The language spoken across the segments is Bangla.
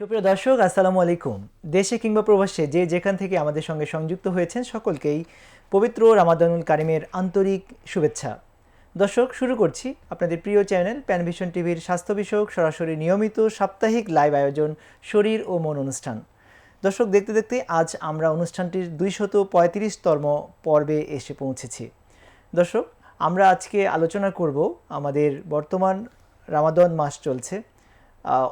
সুপ্রিয় দর্শক, আসসালামু আলাইকুম। দেশে কিংবা প্রবাসে যে যেখান থেকে আমাদের সঙ্গে সংযুক্ত হয়েছেন সকলকেই পবিত্র রামাদানুল কারিমের আন্তরিক শুভেচ্ছা। দর্শক, শুরু করছি আপনাদের প্রিয় চ্যানেল প্যানভিশন টিভির স্বাস্থ্য বিষয়ক সরাসরি নিয়মিত সাপ্তাহিক লাইভ আয়োজন শরীর ও মন অনুষ্ঠান। দর্শক, দেখতে দেখতে আজ আমরা অনুষ্ঠানটির 235তম পর্বে এসে পৌঁছেছি। দর্শক, আমরা আজকে আলোচনা করব আমাদের বর্তমান রামাদান মাস চলছে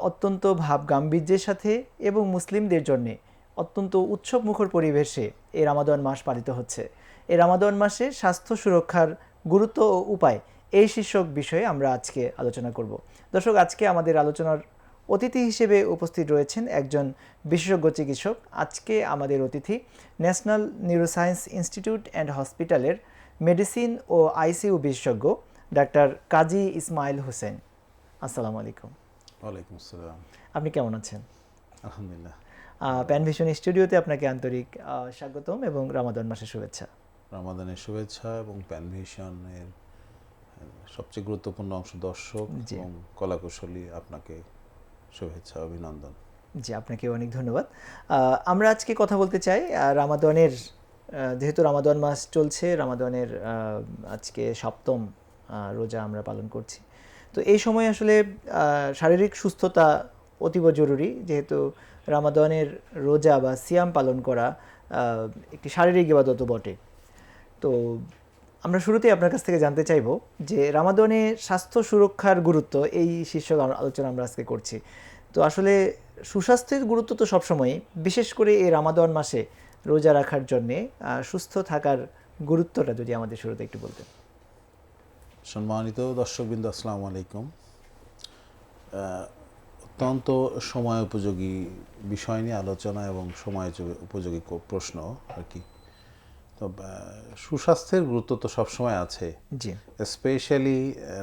অত্যন্ত ভাব গাম্ভীর্যের সাথে এবং মুসলিমদের জন্যে অত্যন্ত উৎসবমুখর পরিবেশে এই রামাদান মাস পালিত হচ্ছে। এই রামাদান মাসে স্বাস্থ্য সুরক্ষার গুরুত্ব ও উপায় এই শীর্ষক বিষয়ে আমরা আজকে আলোচনা করব। দর্শক, আজকে আমাদের আলোচনার অতিথি হিসেবে উপস্থিত রয়েছেন একজন বিশেষজ্ঞ চিকিৎসক। আজকে আমাদের অতিথি ন্যাশনাল নিউরোসায়েন্স ইনস্টিটিউট অ্যান্ড হসপিটালের মেডিসিন ও আইসিইউ বিশেষজ্ঞ ডাক্তার কাজী ইসমাইল হোসেন। আসসালামু আলাইকুম। ওয়ালাইকুম আসসালাম। আপনি কেমন আছেন? আলহামদুলিল্লাহ। প্যানভিশন স্টুডিওতে আপনাকে আন্তরিক স্বাগতম এবং রমাদান মাসের শুভেচ্ছা। রমাদানের শুভেচ্ছা এবং প্যানভিশনের সবচেয়ে গুরুত্বপূর্ণ অংশ দর্শক এবং কলাকুশলী আপনাকে শুভেচ্ছা অভিনন্দন। জি, আপনাকে অনেক ধন্যবাদ। আমরা আজকে কথা বলতে চাই রামাদানের, যেহেতু রামাদান মাস চলছে, রামাদানের আজকে সপ্তম রোজা আমরা পালন করছি। তো এই সময় আসলে শারীরিক সুস্থতা অতীব জরুরি, যেহেতু রামাদানের রোজা বা সিয়াম পালন করা একটি শারীরিক ইবাদতও বটে। তো আমরা শুরুতেই আপনার কাছ থেকে জানতে চাইব যে রামাদানে স্বাস্থ্য সুরক্ষার গুরুত্ব, এই শীর্ষক আলোচনা আমরা আজকে করছি। তো আসলে সুস্বাস্থ্যের গুরুত্ব তো সবসময়ই, বিশেষ করে এই রামাদান মাসে রোজা রাখার জন্যে সুস্থ থাকার গুরুত্বটা যদি আমাদের শুরুতে একটু বলতেন। সম্মানিত দর্শকবৃন্দ, আসসালামু আলাইকুম। অত্যন্ত সময় উপযোগী বিষয় নিয়ে আলোচনা এবং সময় উপযোগী প্রশ্ন আর কি। তো সুস্বাস্থ্যের গুরুত্ব তো সবসময় আছে, জি, স্পেশালি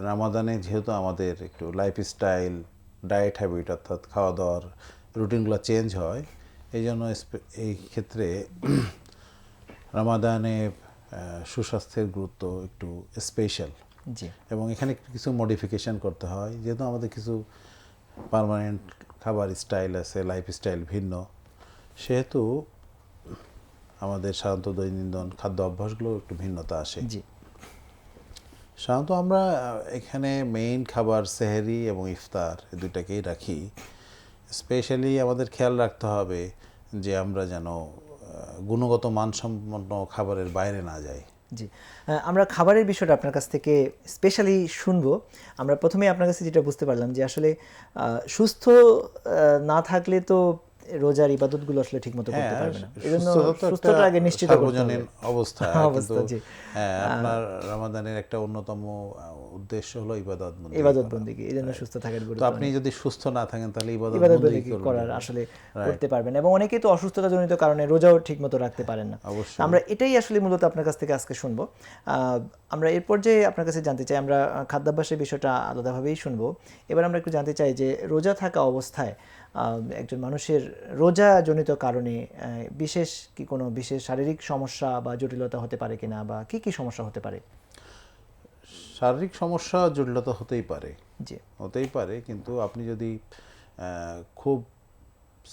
রামাদানে, যেহেতু আমাদের একটু লাইফস্টাইল, ডায়েট হ্যাবিট অর্থাৎ খাওয়া দাওয়ার রুটিনগুলো চেঞ্জ হয়, এই জন্য এই ক্ষেত্রে রামাদানে সুস্বাস্থ্যের গুরুত্ব একটু স্পেশাল। জি, এবং এখানে কিছু মডিফিকেশান করতে হয়, যেহেতু আমাদের কিছু পার্মানেন্ট খাবার স্টাইল আছে, লাইফস্টাইল ভিন্ন, সেহেতু আমাদের সাধারণত দৈনন্দিন খাদ্য অভ্যাসগুলো একটু ভিন্নতা আসে। জি, সাধারণত আমরা এখানে মেইন খাবার সেহরি এবং ইফতার, এই দুইটাকেই রাখি। স্পেশালি আমাদের খেয়াল রাখতে হবে যে আমরা যেন গুণগত মানসম্পন্ন খাবারের বাইরে না যাই। জি, আমরা খাবারের বিষয়টা আপনার কাছ থেকে স্পেশালি শুনবো। আমরা প্রথমে আপনার কাছে যেটা বুঝতে পারলাম যে আসলে সুস্থ না থাকলে তো রোজার ইবাদতগুলো আসলে ঠিকমতো করতে পারবে না। এজন্য সুস্থতা আগে নিশ্চিত করতে হবে। অবস্থা অবস্থা, জি। হ্যাঁ, আপনার রমাদানের একটা অন্যতম উদ্দেশ্য হলো ইবাদত বন্দেগী, এজন্য সুস্থ থাকার তো গুরুত্ব। আপনি যদি সুস্থ না থাকেন তাহলে ইবাদত বন্দেগী করার আসলে করতে পারবেন না, এবং অনেকেই তো অসুস্থতা জনিত কারণে রোজাও ঠিকমতো রাখতে পারেন না। অবশ্যই আমরা এটাই আসলে মূলত আপনার কাছ থেকে আজকে শুনবো। আমরা এরপর যে আপনার কাছে জানতে চাই, আমরা খাদ্যাভ্যাসের বিষয়টা আলাদাভাবেই শুনবো। এবার আমরা একটু জানতে চাই যে রোজা থাকা অবস্থায় একজন মানুষের রোজা জনিত কারণে বিশেষ কি কোনো বিশেষ শারীরিক সমস্যা বা জটিলতা হতে পারে কিনা, বা কি কি সমস্যা হতে পারে? শারীরিক সমস্যা জটিলতা জি, হতেই পারে, কিন্তু আপনি যদি খুব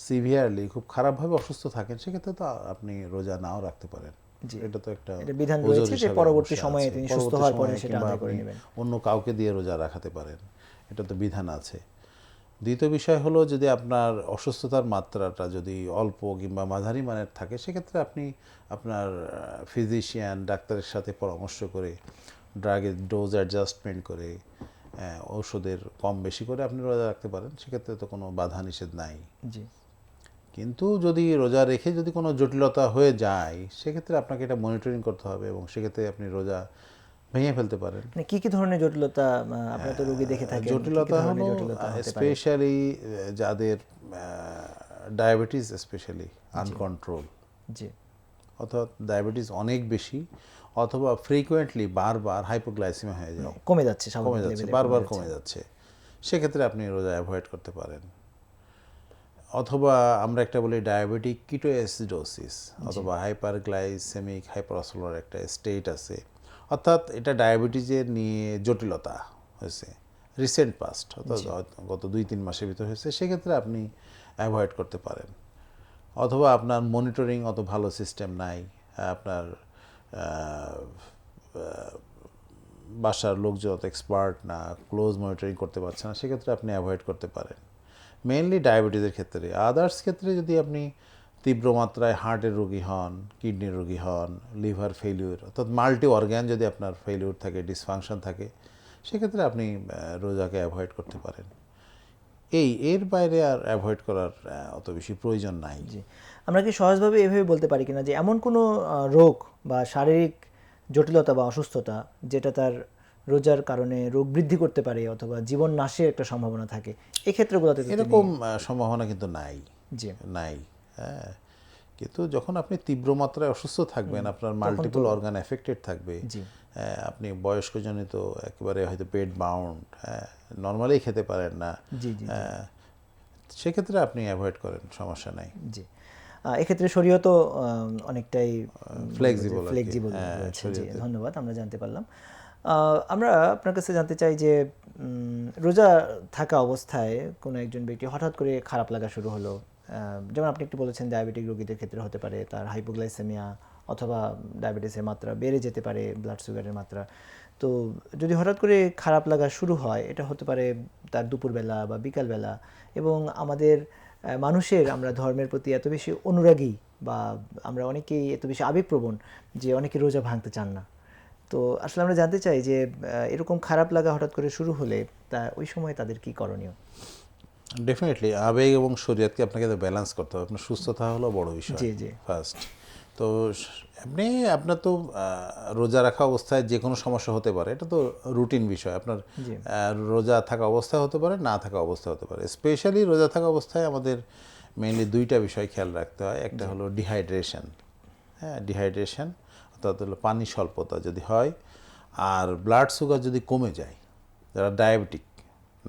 সিভিয়ারলি, খুব খারাপভাবে অসুস্থ থাকেন, সেক্ষেত্রে তো আপনি রোজা নাও রাখতে পারেন। এটা তো একটা বিধান ওজর রয়েছে যে হিসাবে পরবর্তী অবশ্যই সময়ে আছে। তিনি সুস্থ পরবর্তী হওয়ার পরে সময়ে সেটা কিংবা আদায় করে আপনি নেবেন। অন্য কাউকে দিয়ে রোজা রাখাতে পারেন, এটা তো বিধান আছে। দ্বিতীয় বিষয় হলো, যদি আপনার অসুস্থতার মাত্রাটা যদি অল্প কিংবা মাঝারি মানের থাকে, সেক্ষেত্রে আপনি আপনার ফিজিশিয়ান, ডাক্তারের সাথে পরামর্শ করে, ড্রাগের ডোজ অ্যাডজাস্টমেন্ট করে, ওষুধের কম বেশি করে আপনি রোজা রাখতে পারেন, সেক্ষেত্রে তো কোনো বাধা নিষেধ নাই। জি, কিন্তু যদি রোজা রেখে যদি কোনো জটিলতা হয়ে যায়, সেক্ষেত্রে আপনাকে এটা মনিটরিং করতে হবে, এবং সেক্ষেত্রে আপনি রোজা ভেঙে ফেলতে পারেন। মানে কি কি ধরনের জটিলতা আপনারা তো রোগী দেখে থাকেন? জটিলতা হলো স্পেশালি যাদের ডায়াবেটিস স্পেশালি আনকন্ট্রোল, জি, অর্থাৎ ডায়াবেটিস অনেক বেশি, অথবা ফ্রিকুয়েন্টলি বারবার হাইপোগ্লাইসেমিয়া হয়ে যায়, কমে যাচ্ছে, বারবার কমে যাচ্ছে, সেক্ষেত্রে আপনি রোজা অ্যাভয়েড করতে পারেন। অথবা আমরা একটা বলি ডায়াবেটিক কিটোএসিডোসিস, অথবা হাইপারগ্লাইসেমিক হাইপারঅসমোলার একটা স্টেট আছে, অর্থাৎ এটা ডায়াবেটিসের নিয়ে জটিলতা হয়েছে রিসেন্ট পাস্ট, অর্থাৎ গত 2-3 মাসের ভিতর হয়েছে, সেক্ষেত্রে আপনি অ্যাভয়েড করতে পারেন। অথবা আপনার মনিটরিং অত ভালো সিস্টেম নাই, আপনার বাসার লোকজন অত এক্সপার্ট না, ক্লোজ মনিটরিং করতে পারছে না, সেক্ষেত্রে আপনি অ্যাভয়েড করতে পারেন। মেইনলি ডায়াবেটিসের ক্ষেত্রে। আদার্স ক্ষেত্রে যদি আপনি তীব্র মাত্রায় হার্টের রোগী হন, কিডনির রোগী হন, লিভার ফেলিউর, অর্থাৎ মাল্টি অর্গ্যান যদি আপনার ফেলিউর থাকে, ডিসফাংশন থাকে, সেক্ষেত্রে আপনি রোজাকে অ্যাভয়েড করতে পারেন। এর বাইরে আর অ্যাভয়েড করার অত বেশি প্রয়োজন নাই। জি, আমরা কি সহজভাবে এভাবে বলতে পারি কিনা যে এমন কোনো রোগ বা শারীরিক জটিলতা বা অসুস্থতা যেটা তার রোজার কারণে রোগ বৃদ্ধি করতে পারে অথবা জীবন নাশের একটা সম্ভাবনা থাকে, এই ক্ষেত্রগুলোতে তো এরকম সম্ভাবনা কিন্তু নাই। জি নাই, হ্যাঁ। কিন্তু যখন আপনি তীব্র মাত্রায় অসুস্থ থাকবেন, আপনার মাল্টিপল অর্গান এফেক্টেড থাকবে, জি আপনি বয়স্কজনিত একেবারে হয়তো পেট বাউন্ড, হ্যাঁ, নর্মালি খেতে পারেন না, জি জি সেক্ষেত্রে আপনি অ্যাভয়েড করেন, সমস্যা নাই। জি এক্ষেত্রে শরীয়ত অনেকটাই Flexible আর কি। ফ্লেক্সিবল হ্যাঁ, রয়েছে। জি, শরীয়তে। ধন্যবাদ, আমরা জানতে পারলাম। আমরা আপনার কাছে জানতে চাই যে রোজা থাকা অবস্থায় কোনো একজন ব্যক্তি হঠাৎ করে খারাপ লাগা শুরু হলো, যেমন আপনি একটু বলেছেন ডায়াবেটিক রোগীদের ক্ষেত্রে হতে পারে, তার হাইপোগ্লাইসেমিয়া অথবা ডায়াবেটিসের মাত্রা বেড়ে যেতে পারে, ব্লাড সুগারের মাত্রা। তো যদি হঠাৎ করে খারাপ লাগা শুরু হয়, এটা হতে পারে তার দুপুরবেলা বা বিকালবেলা, এবং আমাদের মানুষের, আমরা ধর্মের প্রতি এত বেশি অনুরাগী বা আমরা অনেকেই এত বেশি আবেগপ্রবণ যে অনেকে রোজা ভাঙতে চান না। তো আসলে আমরা জানতে চাই যে এরকম খারাপ লাগা হঠাৎ করে শুরু হলে তা ওই সময় তাদের কি করণীয়? ডেফিনেটলি আবেগ এবং শরীয়তকে আপনাকে ব্যালেন্স করতে হবে। আপনার সুস্থতা হলো বড় বিষয় জি জি ফার্স্ট। তো আপনার তো রোজা রাখা অবস্থায় যে কোনো সমস্যা হতে পারে, এটা তো রুটিন বিষয়। আপনার জি রোজা থাকা অবস্থায় হতে পারে, না থাকা অবস্থায় হতে পারে। স্পেশালি রোজা থাকা অবস্থায় আমাদের মেইনলি দুইটা বিষয় খেয়াল রাখতে হয়। একটা হলো ডিহাইড্রেশন, হ্যাঁ, ডিহাইড্রেশন অর্থাৎ হলো পানি স্বল্পতা যদি হয়, আর ব্লাড সুগার যদি কমে যায়, যারা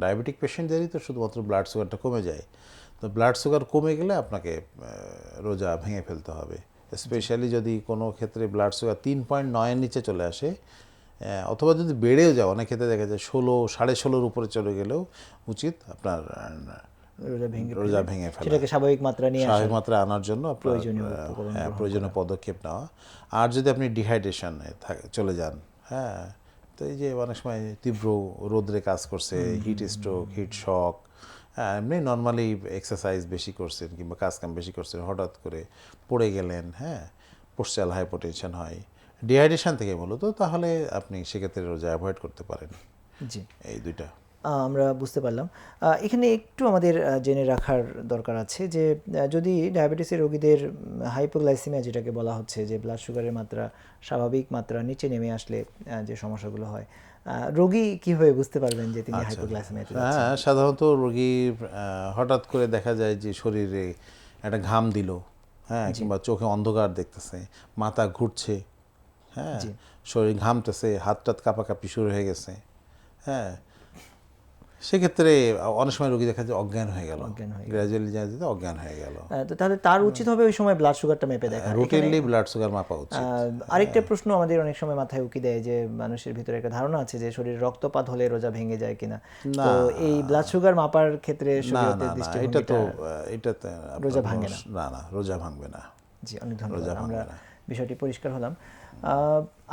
ডায়াবেটিক পেশেন্টদেরই তো শুধুমাত্র ব্লাড সুগারটা কমে যায়। তো ব্লাড সুগার কমে গেলে আপনাকে রোজা ভেঙে ফেলতে হবে। স্পেশালি যদি কোনো ক্ষেত্রে ব্লাড সুগার 3.9-এর নিচে চলে আসে, অথবা যদি বেড়েও যায়, অনেক ক্ষেত্রে দেখা যায় 16, 16.5-র উপরে চলে গেলেও উচিত আপনার রোজা ভেঙে ফেলা, সেটাকে স্বাভাবিক মাত্রা নিয়ে স্বাভাবিক মাত্রায় আনার জন্য আপনার প্রয়োজনীয় উপকরণ গ্রহণ প্রয়োজনীয় পদক্ষেপ নেওয়া। আর যদি আপনি ডিহাইড্রেশনে চলে যান, হ্যাঁ, তো এই যে অনেক সময় তীব্র রোদ্রে কাজ করছে, হিট স্ট্রোক, হিট শক, হ্যাঁ, এমনি নর্মালি এক্সারসাইজ বেশি করছেন কিংবা কাজকাম বেশি করছেন, হঠাৎ করে পড়ে গেলেন, হ্যাঁ, পোস্টাল হাইপোটেনশন হয় ডিহাইড্রেশন থেকে মূলত, তাহলে আপনি সেক্ষেত্রে রোজা অ্যাভয়েড করতে পারেন। জি এই দুইটা আমরা বুঝতে পারলাম। এখানে একটু আমাদের জেনে রাখার দরকার আছে যে যদি ডায়াবেটিসের রোগীদের হাইপোগ্লাইসেমিয়া যেটাকে বলা হচ্ছে, যে ব্লাড সুগারের মাত্রা স্বাভাবিক মাত্রা নিচে নেমে আসলে যে সমস্যাগুলো হয়, রোগী কীভাবে বুঝতে পারবেন যে তিনি হাইপোগ্লাইসেমিয়াতে যাচ্ছেন? হ্যাঁ, সাধারণত রোগী হঠাৎ করে দেখা যায় যে শরীরে একটা ঘাম দিল, হ্যাঁ, কিংবা চোখে অন্ধকার দেখতেছে, মাথা ঘুরছে, হ্যাঁ, জি। শরীর ঘামতেছে, হাত টাত কাঁপাকাঁপি শুরু হয়ে গেছে, হ্যাঁ, সেক্ষেত্রে অনেক সময় রোগী দেখা যায় অজ্ঞান হয়ে গেল, গ্র্যাজুয়ালি যেতে অজ্ঞান হয়ে গেল। তো তাহলে তার উচিত হবে ওই সময় ব্লাড সুগারটা মেপে দেখা। রুটিনলি ব্লাড সুগার মাপা উচিত। আরেকটা প্রশ্ন আমাদের অনেক সময় মাথায় উকি দেয় যে মানুষের ভিতরে একটা ধারণা আছে যে শরীরে রক্তপাত হলে রোজা ভেঙে যায় কিনা। তো এই ব্লাড সুগার মাপার ক্ষেত্রে না না শরীয়তের না, দৃষ্টিভঙ্গিটা এটাতে রোজা ভাঙে না। না না, রোজা ভাঙবে না। জি, অনেক ধন্যবাদ, রোজা আমরা ভাঙবে না। বিষয়টি পরিষ্কার হলাম।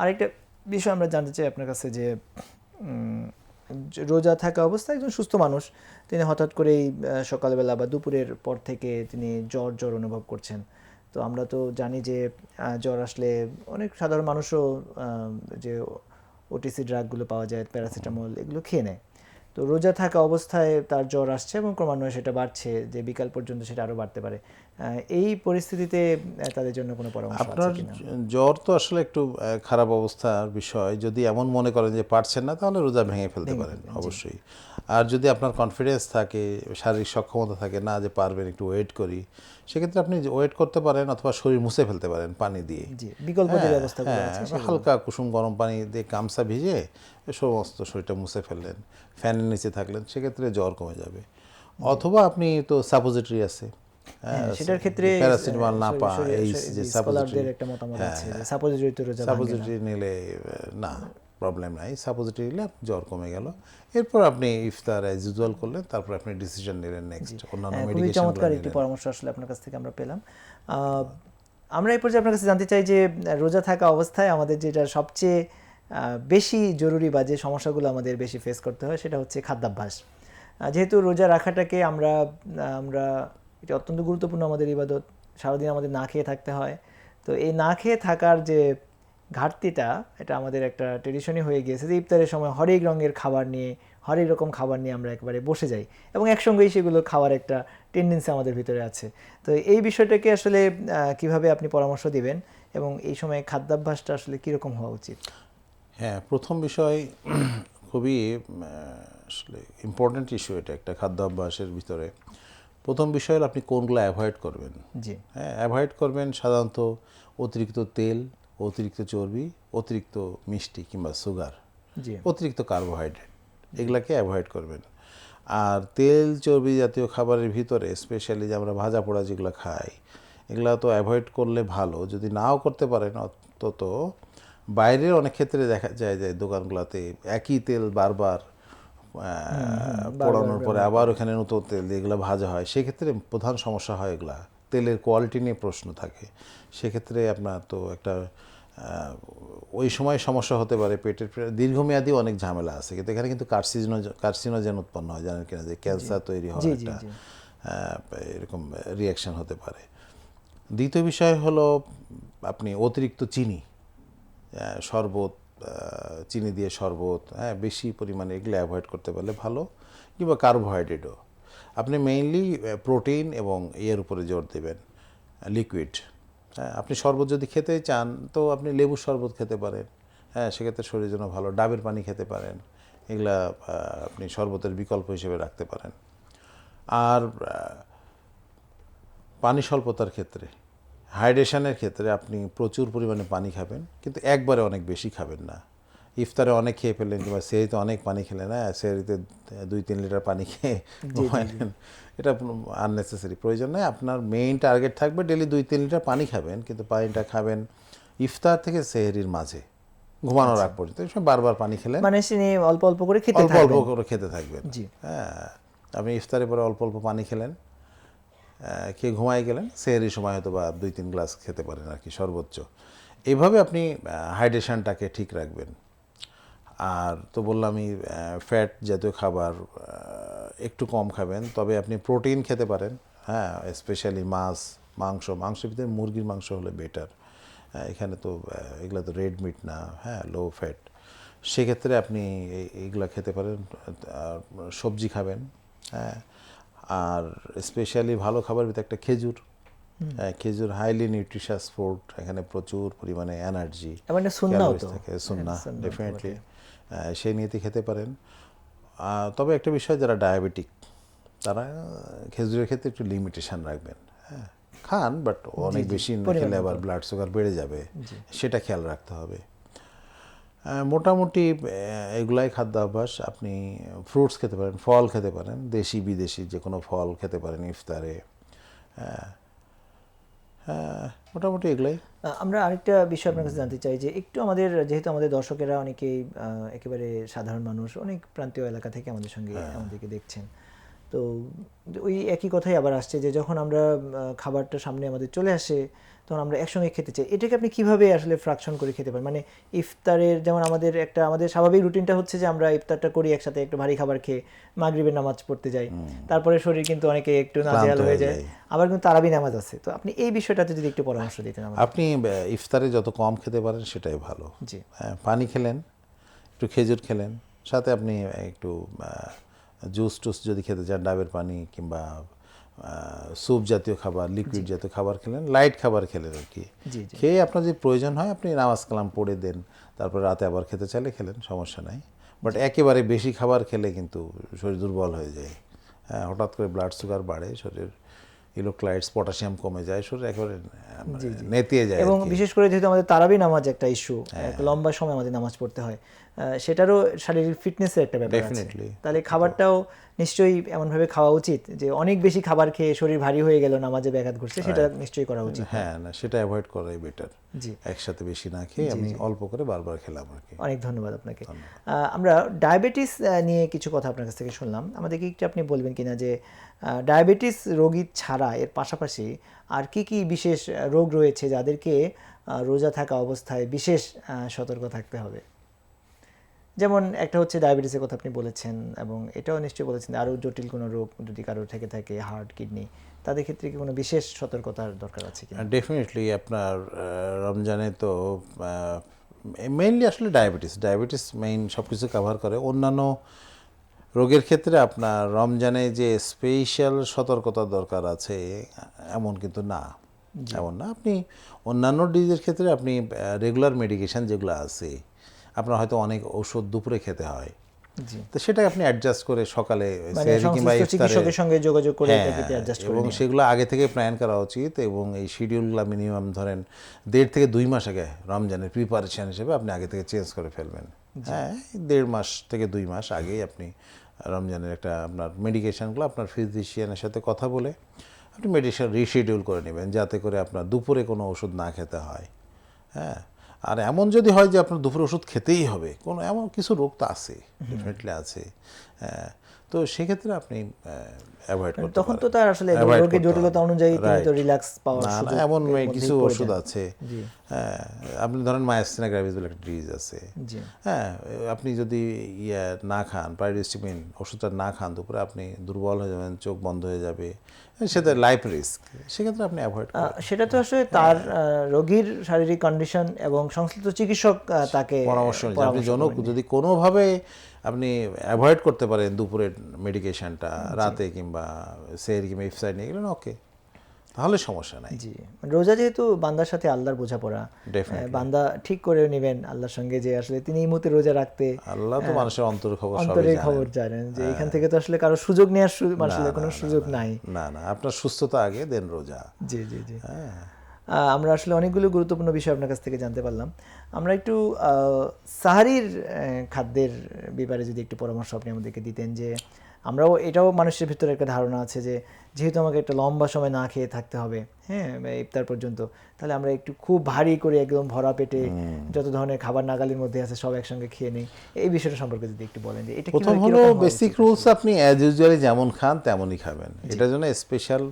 আরেকটা বিষয় আমরা জানতে চাই আপনার কাছে যে রোজা থাকা অবস্থায় একজন সুস্থ মানুষ তিনি হঠাৎ করেই সকালবেলা বা দুপুরের পর থেকে তিনি জ্বর অনুভব করছেন। তো আমরা তো জানি যে জ্বর আসলে অনেক সাধারণ মানুষও যে ওটিসি ড্রাগগুলো পাওয়া যায়, প্যারাসিটামল, এগুলো খেয়ে নেয়। তো রোজা থাকা অবস্থায় তার জ্বর আসছে এবং ক্রমান্বয়ে সেটা বাড়ছে, যে বিকাল পর্যন্ত সেটা আরও বাড়তে পারে। এই পরিস্থিতিতে তাদের জন্য কোনো পরামর্শ আছে আপনার কিনা? জ্বর তো আসলে একটু খারাপ অবস্থার বিষয়। যদি এমন মনে করেন যে পারছেন না, তাহলে রোজা ভেঙে ফেলতে পারেন অবশ্যই। আর যদি আপনার কনফিডেন্স থাকে, শারীরিক সক্ষমতা থাকে না যে পারবেন, একটু ওয়েট করি, সেক্ষেত্রে আপনি ওয়েট করতে পারেন অথবা শরীর মুছে ফেলতে পারেন পানি দিয়ে। জি, বিকল্প যে ব্যবস্থাগুলো আছে হ্যাঁ, হালকা কুসুম গরম পানি দিয়ে গামছা ভিজে সমস্ত শরীরটা মুছে ফেললেন, ফ্যানের নিচে থাকলেন, সেক্ষেত্রে জ্বর কমে যাবে। অথবা আপনি তো সাপোজিটরি আছে, সেটার ক্ষেত্রে প্যারাসিটামল না পা, এই যে স্কলারদের একটা মতামত আছে যে সাপোজিটরি তো রোজা ভাঙে না। সাপোজিটরি নিলে না, প্রবলেম নাই, সাপোজিটরিলি জ্বর কমে গেল, এরপর আপনি ইফতার অ্যাজ ইউজুয়াল করলেন, তারপর আপনি ডিসিশন নিলেন নেক্সট অন্যান্য খুবই মেডিকেশনগুলো চমৎকার একটি নিলেন। পরামর্শ আসলে আপনার কাছ থেকে আমরা পেলাম। আমরা এই পর্যায়ে আপনার কাছে জানতে চাই যে রোজা থাকা অবস্থায় আমাদের যেটা সবচেয়ে বেশি জরুরি বা যে সমস্যাগুলো আমাদের বেশি ফেস করতে হয় সেটা হচ্ছে খাদ্যাভ্যাস। যেহেতু রোজা রাখাটাকে আমরা আমরা এটা অত্যন্ত গুরুত্বপূর্ণ আমাদের ইবাদত, সারাদিন আমাদের না খেয়ে থাকতে হয়। তো এই না খেয়ে থাকার যে ঘাটতিটা, এটা আমাদের একটা ট্রেডিশনই হয়ে গিয়েছে যে ইফতারের সময় হরেক রঙের খাবার নিয়ে, হরেক রকম খাবার নিয়ে আমরা একবারে বসে যাই এবং একসঙ্গেই সেগুলো খাওয়ার একটা টেন্ডেন্সি আমাদের ভিতরে আছে। তো এই বিষয়টাকে আসলে কিভাবে আপনি পরামর্শ দিবেন এবং এই সময় খাদ্যাভ্যাসটা আসলে কীরকম হওয়া উচিত? হ্যাঁ, প্রথম বিষয় খুবই আসলে ইম্পর্ট্যান্ট ইস্যু, এটা একটা খাদ্যাভ্যাসের ভিতরে। প্রথম বিষয় হলো আপনি কোনগুলো অ্যাভয়েড করবেন। জি হ্যাঁ, অ্যাভয়েড করবেন সাধারণত অতিরিক্ত তেল, অতিরিক্ত চর্বি, অতিরিক্ত মিষ্টি কিংবা সুগার, জি অতিরিক্ত কার্বোহাইড্রেট, এগুলাকে অ্যাভয়েড করবেন। আর তেল চর্বি জাতীয় খাবারের ভিতরে স্পেশালি যে আমরা ভাজা পোড়া যেগুলো খাই, এগুলো তো অ্যাভয়েড করলে ভালো। যদি নাও করতে পারেন অন্তত বাইরের অনেক ক্ষেত্রে দেখা যায় যে দোকানগুলোতে একই তেল বারবার পোড়ানোর পরে আবার ওখানে নতুন তেল দিয়ে এগুলো ভাজা হয়, সেক্ষেত্রে প্রধান সমস্যা হয় এগুলা তেলের কোয়ালিটি নিয়ে প্রশ্ন থাকে। সেক্ষেত্রে আপনার তো একটা ওই সময় সমস্যা হতে পারে, পেটের দীর্ঘমেয়াদী অনেক ঝামেলা আছে। কিন্তু এখানে কিন্তু কার্সিনোজেন উৎপন্ন হয়, জানেন কিনা, যে ক্যান্সার তৈরি হওয়ার জি একটা এরকম রিয়াকশন হতে পারে। দ্বিতীয় বিষয় হলো আপনি অতিরিক্ত চিনি, শরবত, চিনি দিয়ে শরবত, হ্যাঁ, বেশি পরিমাণে এগুলো অ্যাভয়েড করতে পারলে ভালো। কিংবা কার্বোহাইড্রেটও আপনি মেইনলি প্রোটিন এবং এর উপরে জোর দেবেন, লিকুইড। হ্যাঁ, আপনি শরবত যদি খেতে চান তো আপনি লেবুর শরবত খেতে পারেন, হ্যাঁ, সেক্ষেত্রে শরীরের জন্য ভালো। ডাবের পানি খেতে পারেন, এগুলা আপনি শরবতের বিকল্প হিসেবে রাখতে পারেন। আর পানি স্বল্পতার ক্ষেত্রে, হাইড্রেশনের ক্ষেত্রে আপনি প্রচুর পরিমাণে পানি খাবেন, কিন্তু একবারে অনেক বেশি খাবেন না। ইফতারে অনেক খেয়ে ফেললেন কিংবা সেহরিতে অনেক পানি খেলেন, হ্যাঁ, সেহরিতে 2-3 লিটার পানি খেয়ে ঘুমাইলেন, এটা আননেসেসারি, প্রয়োজন নেই। আপনার মেইন টার্গেট থাকবে ডেলি 2-3 লিটার পানি খাবেন, কিন্তু পানিটা খাবেন ইফতার থেকে সেহরির মাঝে, ঘুমানোর আগ পর্যন্ত। এই সময় বারবার পানি খেলেন, মানে সে নিয়ে অল্প অল্প করে খেতে অল্প অল্প থাকবেন। করে খেতে থাকবেন। জি হ্যাঁ, আপনি ইফতারের পরে অল্প অল্প পানি খেলেন, খেয়ে ঘুমাই গেলেন, সেহরির সময় হয়তো বা 2-3 গ্লাস খেতে পারেন আর কি সর্বোচ্চ। এইভাবে আপনি হাইড্রেশনটাকে ঠিক রাখবেন। আর তো বললামই ফ্যাট জাতীয় খাবার একটু কম খাবেন, তবে আপনি প্রোটিন খেতে পারেন, হ্যাঁ, স্পেশালি মাছ, মাংসের ভিতরে মুরগির মাংস হলে বেটার। এখানে তো এগুলো তো রেড মিট না, হ্যাঁ, লো ফ্যাট। সেক্ষেত্রে আপনি এইগুলো খেতে পারেন। আর সবজি খাবেন, হ্যাঁ। আর স্পেশালি ভালো খাবার ভিতরে একটা খেজুর, হ্যাঁ, খেজুর হাইলি নিউট্রিশাস ফুড, এখানে প্রচুর পরিমাণে এনার্জি, এবং এটা সুন্নাও তো, থাকে, সুন্নাহ সুন্নাহ ডেফিনেটলি, সেই নিয়েতে খেতে পারেন। তবে একটা বিষয়, যারা ডায়াবেটিক তারা খেজুরের ক্ষেত্রে একটু লিমিটেশন রাখবেন, হ্যাঁ, খান বাট অনেক বেশি না খেলে আবার ব্লাড সুগার বেড়ে যাবে, সেটা খেয়াল রাখতে হবে। মোটামুটি এগুলাই খাদ্যাভ্যাস। আপনি ফ্রুটস খেতে পারেন, ফল খেতে পারেন, দেশি বিদেশি যে কোনো ফল খেতে পারেন ইফতারে। হ্যাঁ, মোটামুটি এগুলাই। আমরা আরেকটা বিষয় আপনার কাছে জানতে চাই যে একটু আমাদের, যেহেতু আমাদের দর্শকেরা অনেকেই একেবারে সাধারণ মানুষ, অনেক প্রান্তীয় এলাকা থেকে আমাদের সঙ্গে আমাদেরকে দেখছেন, তো ওই একই কথাই আবার আসছে যে যখন আমরা খাবারটা সামনে আমাদের চলে আসে তখন আমরা একসঙ্গে খেতে চাই। এটাকে আপনি কিভাবে আসলে ফ্রাকশন করে খেতে পারেন? মানে ইফতারের যেমন আমাদের স্বাভাবিক রুটিনটা হচ্ছে যে আমরা ইফতারটা করি একসাথে, একটু ভারী খাবার খেয়ে মাগরিবের নামাজ পড়তে যাই, তারপরে শরীর কিন্তু অনেকে একটু নাজেহাল হয়ে যায়, আবার কিন্তু তারাবি নামাজ আছে। তো আপনি এই বিষয়টাতে যদি একটু পরামর্শ দিতেন আমাদের। আপনি ইফতারে যত কম খেতে পারেন সেটাই ভালো। জি হ্যাঁ, পানি খেলেন, একটু খেজুর খেলেন, সাথে আপনি একটু জুস টুস যদি খেতে চান, ডাবের পানি কিংবা স্যুপ জাতীয় খাবার, লিকুইড জাতীয় খাবার খেলেন, লাইট খাবার খেলেন আর কি। জি জি খেয়ে আপনার যে প্রয়োজন হয় আপনি নামাজ কালাম পড়ে দেন, তারপর রাতে আবার খেতে চাইলে খেলেন, সমস্যা নাই। বাট একেবারে বেশি খাবার খেলে কিন্তু শরীর দুর্বল হয়ে যায়, হ্যাঁ, হঠাৎ করে ব্লাড সুগার বাড়ে, শরীর ইলেক্ট্রোলাইটস, পটাশিয়াম কমে যায়, শরীর একেবারে নেতিয়ে যায়। এবং বিশেষ করে যেহেতু আমাদের তারাবি নামাজ একটা ইস্যু, এক লম্বা সময় আমাদের নামাজ পড়তে হয়, সেটারও শারীরিক ফিটনেসের একটা ব্যাপার আছে। তাহলে খাবারটাও নিশ্চয়ই এমনভাবে খাওয়া উচিত যে অনেক বেশি খাবার খেয়ে শরীর ভারী হয়ে গেল, নামাজে ব্যাঘাত ঘটছে, সেটা নিশ্চয়ই করা উচিত। হ্যাঁ, না সেটা অ্যাভয়েড করাই বেটার। জি, একসাথে বেশি না খেয়ে আমি অল্প করে বারবার খেলাম আর কি। অনেক ধন্যবাদ আপনাকে। আমরা ডায়াবেটিস নিয়ে কিছু কথা আপনার কাছ থেকে শুনলাম, আমাদেরকে একটু আপনি বলবেন কিনা যে ডায়াবেটিস রোগী ছাড়া এর পাশাপাশি আর কি কি বিশেষ রোগ রয়েছে যাদেরকে রোজা থাকা অবস্থায় বিশেষ সতর্ক থাকতে হবে? যেমন একটা হচ্ছে ডায়াবেটিসের কথা আপনি বলেছেন, এবং এটাও নিশ্চয়ই বলেছেন আরও জটিল কোনো রোগ যদি কারোর থেকে থাকে, হার্ট, কিডনি, তাদের ক্ষেত্রে কি কোনো বিশেষ সতর্কতার দরকার আছে কিনা? ডেফিনেটলি আপনার রমজানে তো মেইনলি আসলে ডায়াবেটিস মেইন সব কিছু কাভার করে। অন্যান্য রোগের ক্ষেত্রে আপনার রমজানে যে স্পেশাল সতর্কতার দরকার আছে এমন কিন্তু না, এমন না। আপনি অন্যান্য ডিজিজের ক্ষেত্রে আপনি রেগুলার মেডিকেশন যেগুলো আছে, আপনার হয়তো অনেক ওষুধ দুপুরে খেতে হয়, জি, তো সেটা আপনি অ্যাডজাস্ট করে সকালে মানে সেহরি কিংবা সংশ্লিষ্ট ইফতারে, চিকিৎসকের সঙ্গে যোগাযোগ করে হ্যাঁ, এটাকে অ্যাডজাস্ট করে এবং নেওয়া। সেগুলো আগে থেকে প্ল্যান করা উচিত, এবং এই শিডিউলগুলো মিনিমাম ধরেন 1.5 থেকে 2 মাস আগে রমজানের প্রিপারেশন হিসেবে আপনি আগে থেকে চেঞ্জ করে ফেলবেন। হ্যাঁ, 1.5 মাস থেকে 2 মাস আগেই আপনি রমজানের একটা আপনার মেডিকেশনগুলো আপনার ফিজিশিয়ানের সাথে কথা বলে আপনি মেডিকেশন রিশিডিউল করে নেবেন, যাতে করে আপনার দুপুরে কোনো ওষুধ না খেতে হয়। হ্যাঁ, আর এমন যদি হয় যে আপনার দুপুরে ওষুধ খেতেই হবে, কোনো এমন কিছু রোগ তো আছে, ডেফিনেটলি আছে, হ্যাঁ, তো সেক্ষেত্রে আপনি অ্যাভয়েড করতে তখন তো পারেন। তার আসলে Avoid রোগের করতে জটিলতা হবে। অনুযায়ী তিনি তো Right. রিল্যাক্স পাওয়ার না, না, সুযোগ এমন এর মধ্যেই কিছু পড়ে ওষুধ যান। আছে, জি, হ্যাঁ, আপনি ধরেন মায়াসিনা গ্রাভিস বলে একটা ডিজিজ আছে, জি, হ্যাঁ, আপনি যদি না খান, পাইরিস্টিমিন ওষুধটা না খান দুপুরে, আপনি দুর্বল হয়ে যাবেন, চোখ বন্ধ হয়ে যাবে, সেটা লাইফ রিস্ক, সেক্ষেত্রে আপনি অ্যাভয়েড করেন। সেটা তো আসলে তার রোগীর শারীরিক কন্ডিশন এবং সংশ্লিষ্ট চিকিৎসক তাকে পরামর্শ নিয়ে আপনি করবেন। যদি কোনোভাবে আপনি অ্যাভয়েড করতে পারেন দুপুরের মেডিকেশনটা, রাতে কিংবা সেহরি কিংবা ইফতার নিয়ে গেলেন, ওকে, তাহলে সমস্যা নাই। জি, রোজা যেহেতু বান্দার সাথে আল্লাহর বোঝাপড়া, Definitely. বান্দা ঠিক করে নেবেন আল্লাহর সঙ্গে যে আসলে তিনি এই মুহূর্তে রোজা রাখতে আল্লাহ তো মানুষের অন্তর খবর সবই অন্তরের জানেন। খবর জানেন, যে এখান থেকে তো আসলে কারো সুযোগ নেওয়ার না, আসলে কোনো না, সুযোগ না, নাই। না, না, আপনার সুস্থতা আগে, দেন রোজা। জি, জি, জি। হ্যাঁ, আমরা আসলে অনেকগুলো গুরুত্বপূর্ণ বিষয় আপনার কাছ থেকে জানতে পারলাম। আমরা একটু সাহারির খাদ্যের ব্যাপারে যদি একটু পরামর্শ আপনি আমাদেরকে দিতেন, যে আমরাও এটাও মানুষের ভিতরে একটা ধারণা আছে যে যেহেতু আমাকে একটা লম্বা সময় না খেয়ে থাকতে হবে, হ্যাঁ, ইফতার পর্যন্ত, তাহলে আমরা একটু খুব ভারী করে একদম ভরা পেটে যত ধরনের খাবার নাগালের মধ্যে আছে সব একসঙ্গে খেয়ে নেই। এই বিষয়টা সম্পর্কে যদি একটু বলেন যে এটা প্রথম কিভাবে হলো কিরকম হওয়া বেসিক উচিত? রুলস, আপনি অ্যাজ ইউজুয়ালি যেমন খান তেমনই খাবেন। এটার জন্য স্পেশাল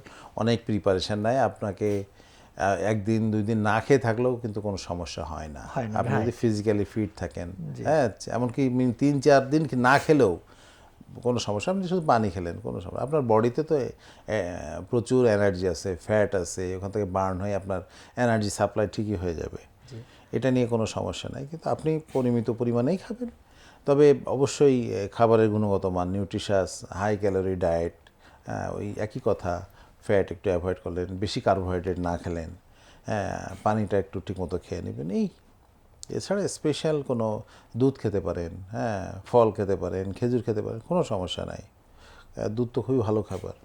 অনেক প্রিপারেশন নাই, আপনাকে একদিন 2 দিন না খেয়ে থাকলেও কিন্তু কোনো সমস্যা হয় না। হয় না, আপনি যদি right. ফিজিক্যালি ফিট থাকেন, হ্যাঁ, এমনকি 3-4 দিন না খেলেও কোনো সমস্যা, আপনি শুধু পানি খেলেন কোনো সমস্যা, আপনার বডিতে তো প্রচুর এনার্জি আছে, ফ্যাট আছে, ওখান থেকে বার্ন হয়ে আপনার এনার্জি সাপ্লাই ঠিকই হয়ে যাবে, এটা নিয়ে কোনো সমস্যা নাই। কিন্তু আপনি পরিমিত পরিমাণেই খাবেন, তবে অবশ্যই খাবারের গুণগত মান, নিউট্রিশাস, হাই ক্যালোরি ডায়েট, ওই একই কথা, ফ্যাট একটু অ্যাভয়েড করলেন, বেশি কার্বোহাইড্রেট না খেলেন, হ্যাঁ, পানিটা একটু ঠিকমতো খেয়ে নেবেন, এই, এছাড়া স্পেশাল কোনো দুধ খেতে পারেন, হ্যাঁ, ফল খেতে পারেন, খেজুর খেতে পারেন, কোনো সমস্যা নাই। দুধ তো খুবই ভালো খাবার,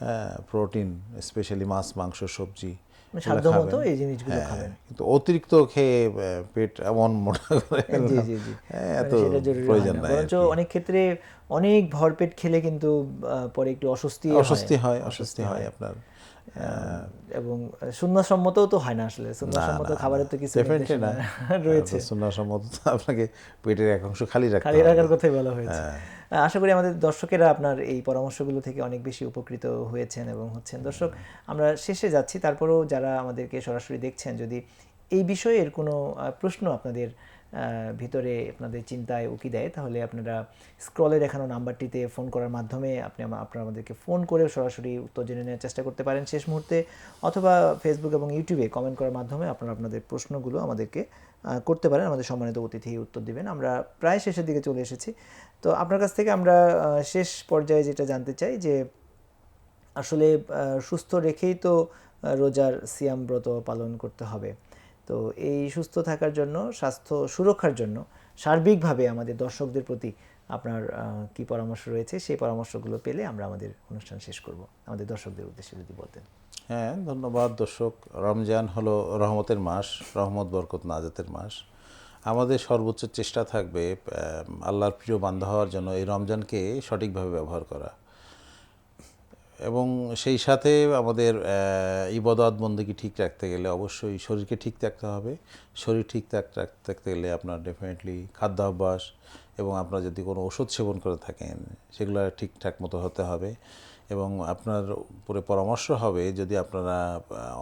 হ্যাঁ, প্রোটিন, স্পেশালি মাছ, মাংস, সবজি, এগুলো সাধ্য মতো খাবেন। এই জিনিসগুলো হ্যাঁ, খাবেন। কিন্তু অতিরিক্ত খেয়ে পেট এমন মোটা করে জি, ফেললাম, জি, জি, হ্যাঁ, মানে এত সেটা জরুরি হয় প্রয়োজন না, নাই আর বরঞ্চ কি। অনেক ক্ষেত্রে অনেক ভরপেট খেলে কিন্তু পরে একটু অস্বস্তি অস্বস্তি হয় আপনার, এবং সুন্নাহসম্মতও তো হয় না আসলে, না, সুন্নাহসম্মত না, খাবারের তো কিছু ডেফিনেটলি নির্দেশনা না, রয়েছে, সুন্নাহসম্মত তো আপনাকে পেটের এক অংশ খালি রাখতে খালি হবে। রাখার কথাই বলা হয়েছে। হ্যাঁ। আশা করি আমাদের দর্শকেরা আপনার এই পরামর্শগুলো থেকে অনেক বেশি উপকৃত হয়েছেন এবং হচ্ছেন। দর্শক, আমরা শেষে যাচ্ছি, তারপরেও যারা আমাদেরকে সরাসরি দেখছেন, যদি এই বিষয়ের কোনো প্রশ্ন আপনাদের ভিতরে আপনাদের চিন্তায় উকি দেয়, তাহলে আপনারা স্ক্রলে দেখানো নাম্বারটিতে ফোন করার মাধ্যমে আপনারা আমাদেরকে ফোন করে সরাসরি উত্তর জেনে নেওয়ার চেষ্টা করতে পারেন শেষ মুহূর্তে, অথবা ফেসবুক এবং ইউটিউবে কমেন্ট করার মাধ্যমে আপনারা আপনাদের প্রশ্নগুলো আমাদেরকে করতে পারেন। আমাদের সম্মানিত অতিথি উত্তর দিবেন। আমরা প্রায় শেষের দিকে চলে এসেছি, তো আপনার কাছ থেকে আমরা শেষ পর্যায়ে যেটা জানতে চাই যে আসলে সুস্থ রেখেই তো রোজার সিয়াম ব্রত পালন করতে হবে, তো এই সুস্থ থাকার জন্য, স্বাস্থ্য সুরক্ষার জন্য সার্বিকভাবে আমাদের দর্শকদের প্রতি আপনার কি পরামর্শ রয়েছে, সেই পরামর্শগুলো পেলে আমরা আমাদের অনুষ্ঠান শেষ করব। আমাদের দর্শকদের উদ্দেশ্যে যদি বলতেন। হ্যাঁ, ধন্যবাদ। দর্শক, রমজান হলো রহমতের মাস, রহমত, বরকত, নাজাতের মাস। আমাদের সর্বোচ্চ চেষ্টা থাকবে আল্লাহর প্রিয় বান্দা হওয়ার জন্য এই রমজানকে সঠিকভাবে ব্যবহার করা, এবং সেই সাথে আমাদের ইবাদত বন্দেগী ঠিক রাখতে গেলে অবশ্যই শরীরকে ঠিক রাখতে হবে। শরীর ঠিক রাখতে গেলে আপনার ডেফিনেটলি খাদ্যাভ্যাস এবং আপনার যদি কোনো ওষুধ সেবন করে থাকেন সেগুলো ঠিকঠাক মতো হতে হবে। এবং আপনার উপরে পরামর্শ হবে যদি আপনারা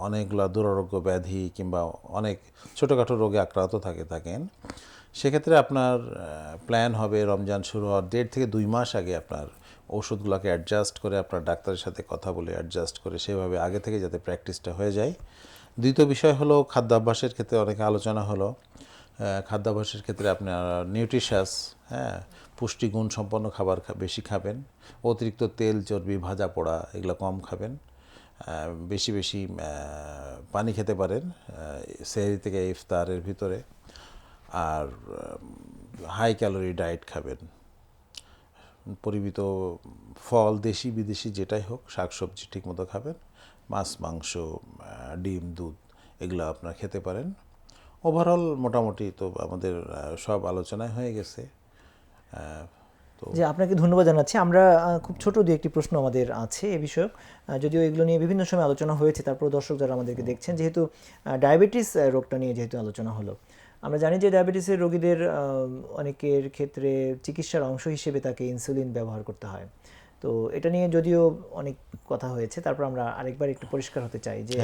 অনেকগুলো দুরারোগ্য ব্যাধি কিংবা অনেক ছোটোখাটো রোগে আক্রান্ত থাকেন, সেক্ষেত্রে আপনার প্ল্যান হবে রমজান শুরু হওয়ার 1.5 থেকে 2 মাস আগে আপনার ওষুধগুলোকে অ্যাডজাস্ট করে আপনার ডাক্তারের সাথে কথা বলে অ্যাডজাস্ট করে সেভাবে আগে থেকে যাতে প্র্যাকটিসটা হয়ে যায়। দ্বিতীয় বিষয় হলো খাদ্যাভ্যাসের ক্ষেত্রে অনেক আলোচনা হলো। খাদ্যাভ্যাসের ক্ষেত্রে আপনার নিউট্রিশাস, পুষ্টিগুণ সম্পন্ন খাবার বেশি খাবেন, অতিরিক্ত তেল চর্বি ভাজা পোড়া এগুলো কম খাবেন, বেশি বেশি পানি খেতে পারেন সেহরি থেকে ইফতারের ভিতরে, আর হাই ক্যালোরি ডায়েট খাবেন। পরিমিত ফল দেশি বিদেশি যেটাই হোক, শাকসবজি ঠিকমতো খাবেন, মাছ মাংস ডিম দুধ এগুলো আপনারা খেতে পারেন। ওভারঅল মোটামুটি তো আমাদের সব আলোচনায় হয়ে গেছে। তো যে আপনাকে ধন্যবাদ জানাচ্ছি। আমরা খুব ছোট দু একটি প্রশ্ন আমাদের আছে এ বিষয়ক, যদিও এগুলো নিয়ে বিভিন্ন সময় আলোচনা হয়েছে, তারপর দর্শক যারা আমাদেরকে দেখছেন, যেহেতু ডায়াবেটিস রোগটা নিয়ে যেহেতু আলোচনা হলো, আমরা জানি যে ডায়াবেটিসের রোগীদের অনেকের ক্ষেত্রে চিকিৎসার অংশ হিসেবে তাকে ইনসুলিন ব্যবহার করতে হয়। তো এটা নিয়ে যদিও অনেক কথা হয়েছে, তারপর আমরা আরেকবার একটু পরিষ্কার হতে চাই যে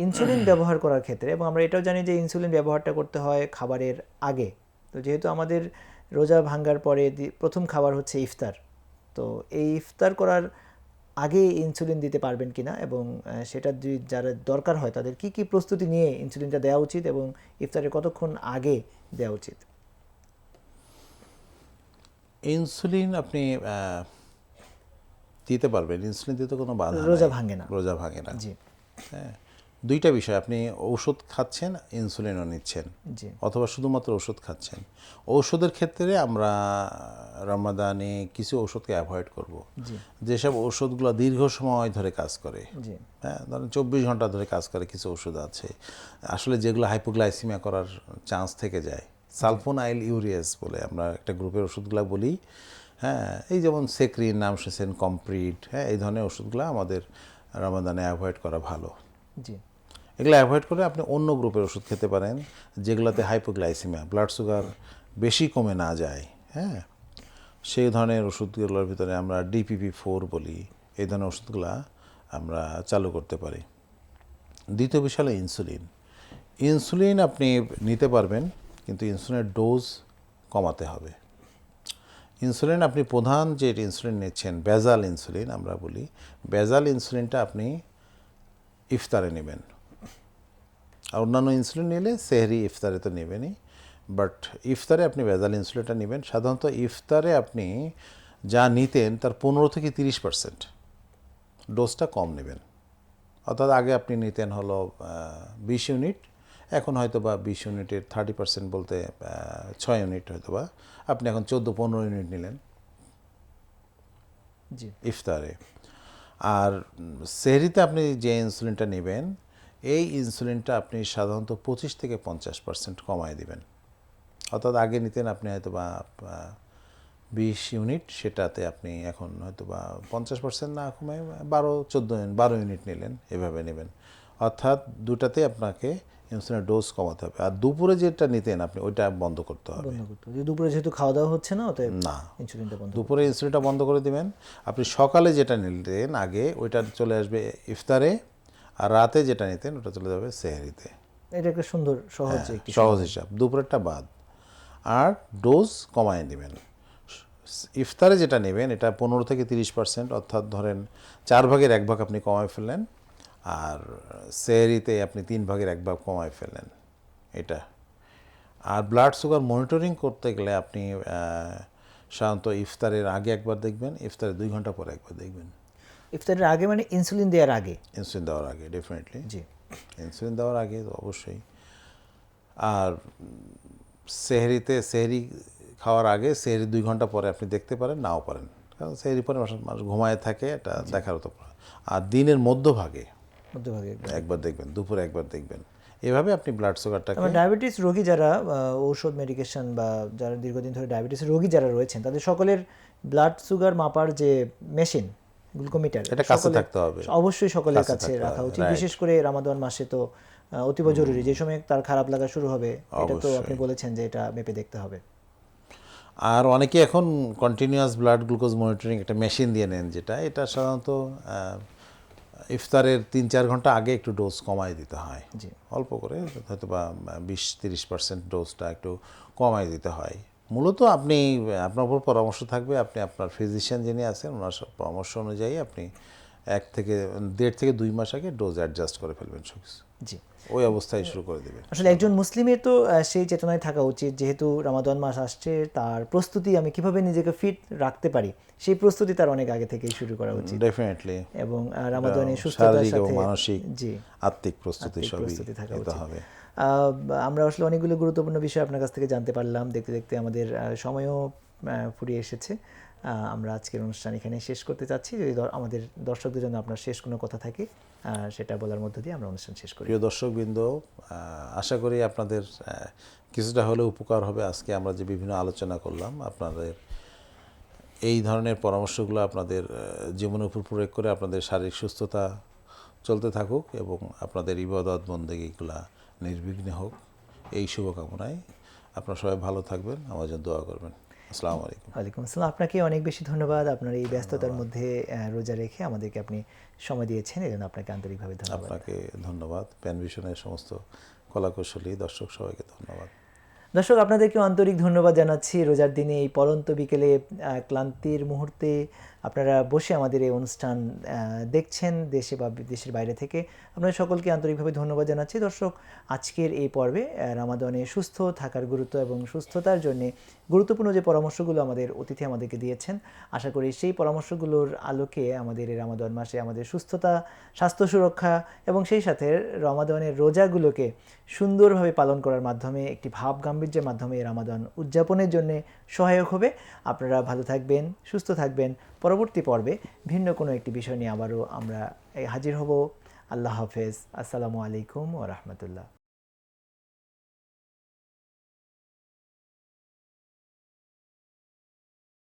ইনসুলিন ব্যবহার করার ক্ষেত্রে, এবং আমরা এটাও জানি যে ইনসুলিন ব্যবহারটা করতে হয় খাবারের আগে। তো যেহেতু আমাদের রোজা ভাঙ্গার পরে প্রথম খাবার হচ্ছে ইফতার, তো এই ইফতার করার আগে ইনসুলিন দিতে পারবেন কিনা, এবং সেটা যারা দরকার হয় তাদের কি কি প্রস্তুতি নিয়ে ইনসুলিনটা দেওয়া উচিত, এবং ইফতারের কতক্ষণ আগে দেওয়া উচিত? ইনসুলিন আপনি দিতে পারবেন, ইনসুলিন দিতে কোনো বাধা রোজা নাই, ভাঙে না। রোজা ভাঙে না। জি হ্যাঁ, দুইটা বিষয়, আপনি ওষুধ খাচ্ছেন ইনসুলিনও নিচ্ছেন, জি অথবা শুধুমাত্র ওষুধ খাচ্ছেন। ঔষধের ক্ষেত্রে আমরা রমাদানে কিছু ওষুধকে অ্যাভয়েড করব, জি যেসব ওষুধগুলো দীর্ঘ সময় ধরে কাজ করে। জি ধরেন 24 ঘন্টা ধরে কাজ করে কিছু ওষুধ আছে আসলে যেগুলো হাইপোগ্লাইসিমিয়া করার চান্স থেকে যায়। সালফোনাইল ইউরিয়াস বলে আমরা একটা গ্রুপের ওষুধগুলো বলি। এই যেমন সেক্রিন নাম শুনছেন, কমপ্রিট, এই ধরনের ওষুধগুলো আমাদের রমাদানে অ্যাভয়েড করা ভালো। জি এগুলো অ্যাভয়েড করে আপনি অন্য গ্রুপের ওষুধ খেতে পারেন যেগুলোতে হাইপোগ্লাইসিমিয়া, ব্লাড সুগার বেশি কমে না যায়। সেই ধরনের ওষুধগুলোর ভিতরে আমরা DPP-4 বলি, এই ধরনের ওষুধগুলো আমরা চালু করতে পারি। দ্বিতীয় বিষয় হলো ইনসুলিন। ইনসুলিন আপনি নিতে পারবেন, কিন্তু ইনসুলিনের ডোজ কমাতে হবে। ইনসুলিন আপনি প্রধান যে ইনসুলিন নিচ্ছেন বেজাল ইনসুলিন আমরা বলি, বেজাল ইনসুলিনটা আপনি ইফতারে নেবেন। আর অন্যান্য ইনসুলিন নিলে সেহরি ইফতারে তো নেবেনই, বাট ইফতারে আপনি বেজাল ইনসুলিনটা নেবেন। সাধারণত ইফতারে আপনি যা নিতেন তার 15 থেকে 30% ডোজটা কম নেবেন। অর্থাৎ আগে আপনি নিতেন হলো 20 ইউনিট, এখন হয়তো বা 20 ইউনিটের 30% বলতে 6 ইউনিট হয়তো বা আপনি এখন 14-15 ইউনিট নিলেন জি ইফতারে। আর সেহরিতে আপনি যে ইনসুলিনটা নেবেন এই ইনসুলিনটা আপনি সাধারণত 25 থেকে 50% কমায় দিবেন। অর্থাৎ আগে নিতেন আপনি হয়তো বা 20 ইউনিট, সেটাতে আপনি এখন হয়তো বা 50% না কমায় 12 ইউনিট নিলেন, এভাবে নেবেন। অর্থাৎ দুটাতে আপনাকে ইনসুলিনের ডোজ কমাতে হবে। আর দুপুরে যেটা নিতেন আপনি ওইটা বন্ধ করতে হবে। বন্ধ করতে হবে। দুপুরে যেহেতু খাওয়া দাওয়া হচ্ছে না, অতএব না, ইনসুলিনটা বন্ধ। দুপুরে ইনসুলিনটা বন্ধ করে দিবেন। আপনি সকালে যেটা নিতেন আগে ওইটা চলে আসবে ইফতারে, আর রাতে যেটা নিতেন ওটা চলে যাবে সেহরিতে। এটা একটা সুন্দর সহজ একটি সহজ হিসাব, দুপুরেরটা বাদ। আর ডোজ কমায় নেবেন। ইফতারে যেটা নেবেন এটা 15 থেকে 30%, অর্থাৎ ধরেন 4 ভাগের 1 ভাগ আপনি কমায় ফেললেন, আর সেহরিতে আপনি 3 ভাগের 1 ভাগ কমায় ফেললেন এটা। আর ব্লাড সুগার মনিটরিং করতে গেলে আপনি সাধারণত ইফতারের আগে একবার দেখবেন, ইফতারের 2 ঘন্টা পরে একবার দেখবেন। ইফতারের আগে মানে ইনসুলিন দেওয়ার আগে? ইনসুলিন দেওয়ার আগে ডেফিনেটলি, জি ইনসুলিন দেওয়ার আগে তো অবশ্যই। আর সেহরি খাওয়ার আগে সেহরি 2 ঘন্টা পরে আপনি দেখতে পারেন, নাও পারেন, কারণ সেহরি পরে মানুষ ঘুমায় থাকে, এটা দেখার তো। আর দিনের মধ্যভাগে মধ্যভাগে একবার দেখবেন, দুপুরে একবার দেখবেন, এভাবে আপনি ব্লাড সুগারটাকে আমার ডায়াবেটিস রোগী যারা ঔষধ মেডিকেশন বা যারা দীর্ঘদিন ধরে ডায়াবেটিস রোগী যারা রয়েছেন তাদের সকলের ব্লাড সুগার মাপার যে মেশিন গ্লুকোমিটার এটা কাছে থাকতে হবে, অবশ্যই সকলের কাছে কাছে থাকতে রাখা হবে, উচিত, right. বিশেষ করে রমাদান মাসে তো অতীব জরুরি, যে সময় তার খারাপ লাগা শুরু হবে, এটা তো আপনি বলেছেন যে এটা মেপে দেখতে হবে। আর অনেকে এখন কন্টিনিউয়াস ব্লাড গ্লুকোজ মনিটরিং একটা মেশিন দিয়ে নেন, যেটা এটা সাধারণত ইফতারের 3-4 ঘন্টা আগে একটু ডোজ কমায় দিতে হয়, জি। অল্প করে, হয়তো বা 20-30% ডোজটা একটু কমায় দিতে হয়। মূলত আপনি আপনার উপর পরামর্শ থাকবে, আপনি আপনার ফিজিশিয়ান যিনি আছেন ওনার পরামর্শ অনুযায়ী আপনি 1 থেকে 2 মাস আগে ডোজ অ্যাডজাস্ট করে ফেলবেন সবকিছু, জি। ওই অবস্থায় শুরু করে দেবেন। আসলে একজন মুসলিমের তো সেই চেতনায় থাকা উচিত, যেহেতু রমাদান মাস আসছে, তার প্রস্তুতি আমি কিভাবে নিজেকে ফিট রাখতে পারি সেই প্রস্তুতি তার অনেক আগে থেকেই শুরু করা উচিত। ডেফিনেটলি। এবং রমাদানের সুস্থতার শারীরিক এবং সাথে মানসিক, জি আত্মিক প্রস্তুতি সবই প্রস্তুতি থাকা নিতে উচিত। হবে। আমরা আসলে অনেকগুলো গুরুত্বপূর্ণ বিষয় আপনার কাছ থেকে জানতে পারলাম, দেখতে দেখতে আমাদের সময়ও ফুরিয়ে এসেছে। আমরা আজকের অনুষ্ঠান এখানে শেষ করতে চাচ্ছি। যদি আমাদের দর্শকদের জন্য আপনার শেষ কোনো কথা থাকে সেটা বলার মধ্য দিয়ে আমরা অনুষ্ঠান শেষ করি। প্রিয় দর্শকবৃন্দ, আশা করি আপনাদের কিছুটা হলেও উপকার হবে। আজকে আমরা যে বিভিন্ন আলোচনা করলাম, আপনাদের এই ধরনের পরামর্শগুলো আপনাদের জীবনের উপর প্রয়োগ করে আপনাদের শারীরিক সুস্থতা চলতে থাকুক এবং আপনাদের ইবাদত বন্দেগীগুলা নির্বিঘ্নে হোক, এই শুভকামনায় আপনারা সবাই ভালো থাকবেন, আমার জন্য দোয়া করবেন। আসসালামু আলাইকুম। ওয়ালাইকুম আসসালাম। আপনাকে অনেক বেশি ধন্যবাদ, আপনার এই ব্যস্ততার মধ্যে রোজা রেখে আমাদেরকে আপনি সময় দিয়েছেন, এই জন্য আপনাকে আন্তরিকভাবে ধন্যবাদ। আপনাকে ধন্যবাদ, প্যানভিশনের সমস্ত কলাকুশলী দর্শক সবাইকে ধন্যবাদ। দর্শক আপনাদেরকেও আন্তরিক ধন্যবাদ জানাচ্ছি। রোজার দিনে এই পড়ন্ত বিকেলে ক্লান্তির মুহূর্তে আপনারা বসে আমাদের এই অনুষ্ঠান দেখছেন দেশে বা দেশের বাইরে থেকে, আপনাদের সকলকে আন্তরিকভাবে ধন্যবাদ জানাচ্ছি। দর্শক, আজকের এই পর্বে রমাদানে সুস্থ থাকার গুরুত্ব এবং সুস্থতার জন্য গুরুত্বপূর্ণ যে পরামর্শগুলো আমাদের অতিথি আমাদেরকে দিয়েছেন, আশা করি সেই পরামর্শগুলোর আলোকে আমাদের এই রমাদান মাসে আমাদের সুস্থতা, স্বাস্থ্য সুরক্ষা এবং সেই সাথে রমাদানের রোজাগুলোকে সুন্দরভাবে পালন করার মাধ্যমে একটি ভাব গাম্ভীর্যের মাধ্যমে রমাদান উদযাপনের জন্য সহায়ক হবে। আপনারা ভালো থাকবেন, সুস্থ থাকবেন। পরবর্তী পর্বে ভিন্ন কোনো একটি বিষয় নিয়ে আবারও আমরা হাজির হব। আল্লাহ হাফেজ। আসসালামু আলাইকুম ওয়া রাহমাতুল্লাহ।